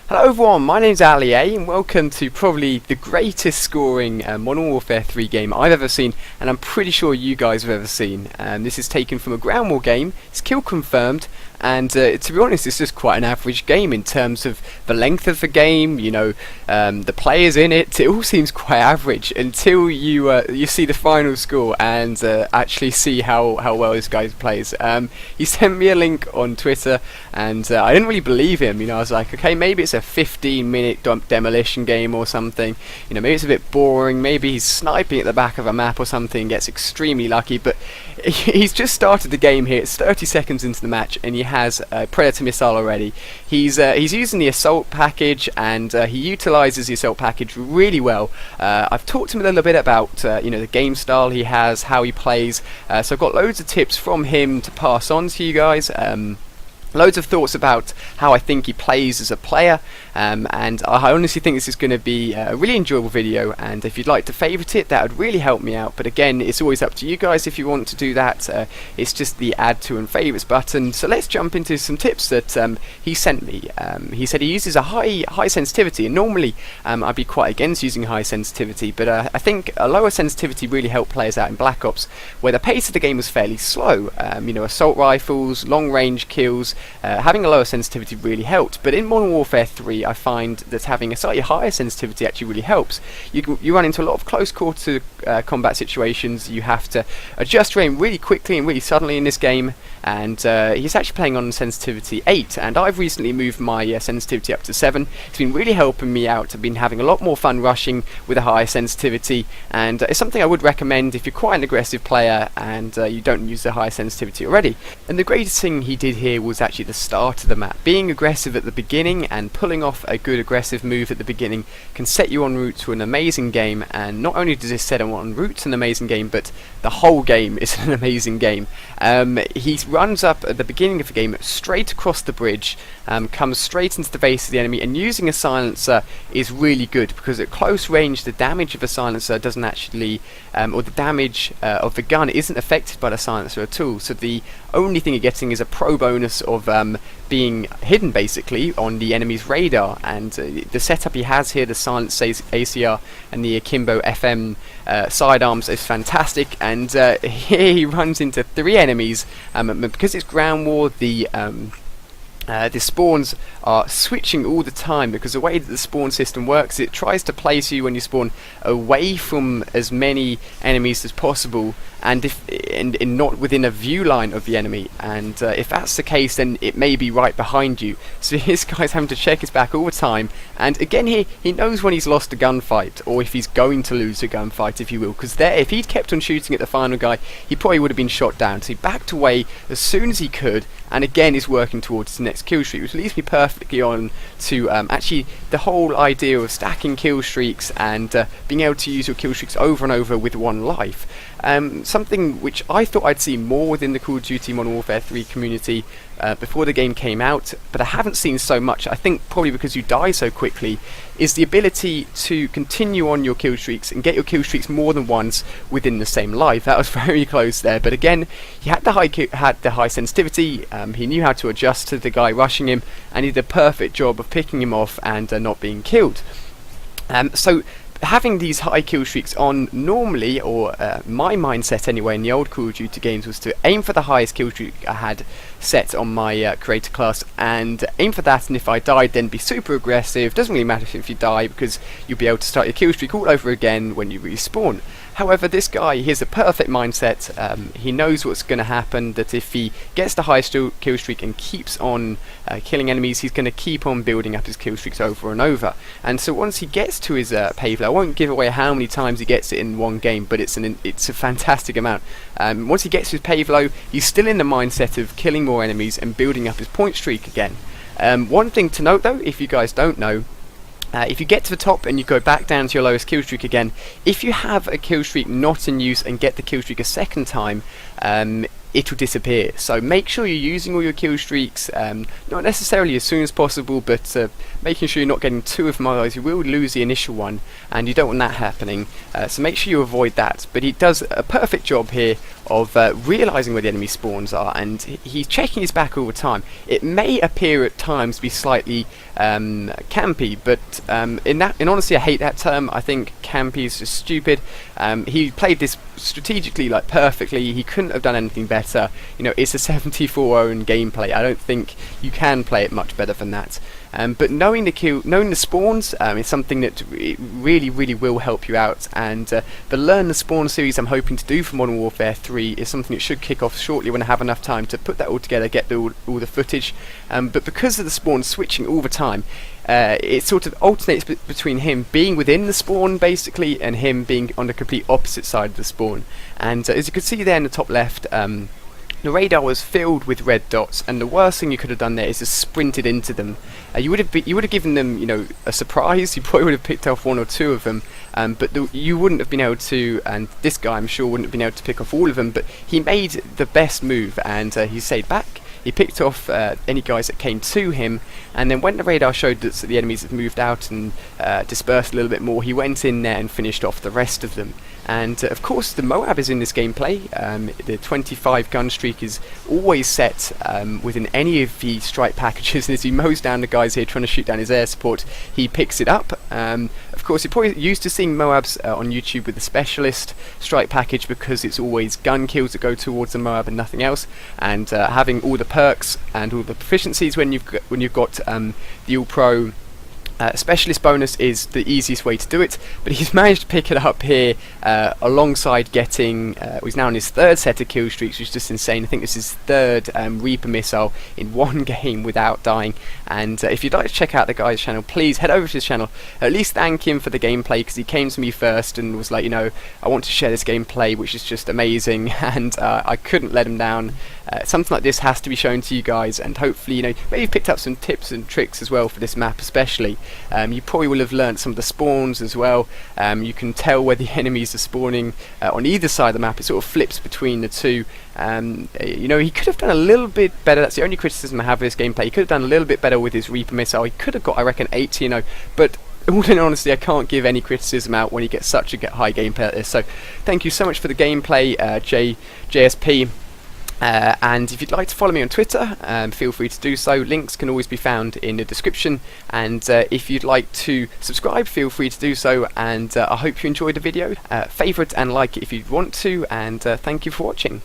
Hello everyone, my name's Ali A and welcome to probably the greatest scoring Modern Warfare 3 game I've ever seen, and I'm pretty sure you guys have ever seen. This is taken from a ground war game, it's kill confirmed, and to be honest, it's just quite an average game in terms of the length of the game, the players in it. It all seems quite average until you see the final score and actually see how well this guy plays. He sent me a link on Twitter and I didn't really believe him. I was like, okay, maybe it's a 15-minute demolition game or something. Maybe it's a bit boring, maybe he's sniping at the back of a map or something, gets extremely lucky, but he's just started the game here. It's 30 seconds into the match and he has a Predator missile already. He's using the assault package and he utilizes the assault package really well. I've talked to him a little bit about the game style he has, how he plays, so I've got loads of tips from him to pass on to you guys. Loads of thoughts about how I think he plays as a player, and I honestly think this is going to be a really enjoyable video, and if you'd like to favourite it, that would really help me out. But again, it's always up to you guys if you want to do that. It's just the add to and favourites button. So let's jump into some tips that he sent me. He said he uses a high sensitivity, and normally I'd be quite against using high sensitivity, but I think a lower sensitivity really helped players out in Black Ops, where the pace of the game was fairly slow. Assault rifles, long range kills, having a lower sensitivity really helped. But in Modern Warfare 3 I find that having a slightly higher sensitivity actually really helps. You run into a lot of close quarter combat situations. You have to adjust your aim really quickly and really suddenly in this game, and he's actually playing on sensitivity 8, and I've recently moved my sensitivity up to 7. It's been really helping me out. I've been having a lot more fun rushing with a higher sensitivity, and it's something I would recommend if you're quite an aggressive player and you don't use the high sensitivity already. And the greatest thing he did here was actually the start of the map. Being aggressive at the beginning and pulling off a good aggressive move at the beginning can set you en route to an amazing game, and not only does this set him en route to an amazing game, but the whole game is an amazing game. He runs up at the beginning of the game straight across the bridge, comes straight into the base of the enemy, and using a silencer is really good because at close range the damage of a silencer doesn't actually, or the damage of the gun isn't affected by the silencer at all, so the only thing you're getting is a pro bonus of being hidden basically on the enemy's radar. And the setup he has here, the silenced ACR and the Akimbo FM sidearms, is fantastic, and here he runs into 3 enemies, because it's ground war. The spawns are switching all the time because the way that the spawn system works, it tries to place you when you spawn away from as many enemies as possible, and not within a view line of the enemy, and if that's the case then it may be right behind you, so this guy's having to check his back all the time. And again, he knows when he's lost a gunfight, or if he's going to lose a gunfight, if you will, because if he'd kept on shooting at the final guy, he probably would have been shot down, so he backed away as soon as he could, and again is working towards the next kill streak, which leads me perfectly on to actually the whole idea of stacking kill streaks and being able to use your kill streaks over and over with one life. Something which I thought I'd see more within the Call of Duty Modern Warfare 3 community before the game came out, but I haven't seen so much, I think probably because you die so quickly, is the ability to continue on your kill streaks and get your kill streaks more than once within the same life. That was very close there, but again, he had the high sensitivity, he knew how to adjust to the guy rushing him, and he did a perfect job of picking him off and not being killed. So having these high kill streaks on normally, or my mindset anyway in the old Call of Duty games, was to aim for the highest kill streak I had set on my creator class and aim for that, and if I died then be super aggressive. Doesn't really matter if you die because you'll be able to start your kill streak all over again when you respawn. However, this guy, he has a perfect mindset. He knows what's going to happen, that if he gets the highest kill streak and keeps on killing enemies, he's going to keep on building up his kill streaks over and over. And so once he gets to his pave low, I won't give away how many times he gets it in one game, but it's a fantastic amount. Once he gets to his pave low, he's still in the mindset of killing more enemies and building up his point streak again. One thing to note though, if you guys don't know, if you get to the top and you go back down to your lowest kill streak again, if you have a kill streak not in use and get the kill streak a second time, it'll disappear. So make sure you're using all your kill streaks, not necessarily as soon as possible, but making sure you're not getting 2 of them, otherwise you will lose the initial one, and you don't want that happening. So make sure you avoid that. But he does a perfect job here of realising where the enemy spawns are, and he's checking his back all the time. It may appear at times to be slightly campy, but in honesty, I hate that term. I think campy is just stupid. He played this strategically, like, perfectly. He couldn't have done anything better. You know, it's a 74-own gameplay. I don't think you can play it much better than that. But knowing the spawns is something that really will help you out, and the Learn the Spawn series I'm hoping to do for Modern Warfare 3 is something that should kick off shortly when I have enough time to put that all together, get all the footage. But because of the spawn switching all the time, it sort of alternates between him being within the spawn basically and him being on the complete opposite side of the spawn. And as you can see there in the top left, the radar was filled with red dots, and the worst thing you could have done there is just sprinted into them. You would have given them, you know, a surprise. You probably would have picked off 1 or 2 of them, but you wouldn't have been able to. And this guy, I'm sure, wouldn't have been able to pick off all of them. But he made the best move, and he stayed back. He picked off any guys that came to him, and then when the radar showed that the enemies had moved out and dispersed a little bit more, he went in there and finished off the rest of them. And of course the M.O.A.B is in this gameplay. The 25 gun streak is always set within any of the strike packages, and as he mows down the guys here trying to shoot down his air support, he picks it up. Of course, you're probably used to seeing M.O.A.Bs on YouTube with the specialist strike package, because it's always gun kills that go towards the M.O.A.B and nothing else, and having all the perks and all the proficiencies when you've got the all-pro specialist bonus is the easiest way to do it, but he's managed to pick it up here alongside getting, he's now on his 3rd set of kill streaks, which is just insane. I think this is his 3rd Reaper missile in one game without dying. And if you'd like to check out the guy's channel, please head over to his channel, at least thank him for the gameplay, because he came to me first and was like, you know, I want to share this gameplay, which is just amazing, and I couldn't let him down. Something like this has to be shown to you guys, and hopefully, you know, maybe you've picked up some tips and tricks as well for this map especially. You probably will have learnt some of the spawns as well. You can tell where the enemies are spawning on either side of the map. It sort of flips between the two. You know, he could have done a little bit better. That's the only criticism I have of this gameplay. He could have done a little bit better with his Reaper missile. He could have got, I reckon, 80, you know, but all in honesty, I can't give any criticism out when he gets such a high gameplay like this. So thank you so much for the gameplay, JSP. And if you'd like to follow me on Twitter, feel free to do so. Links can always be found in the description, and if you'd like to subscribe, feel free to do so. And I hope you enjoyed the video. Favourite and like it if you want to, and thank you for watching.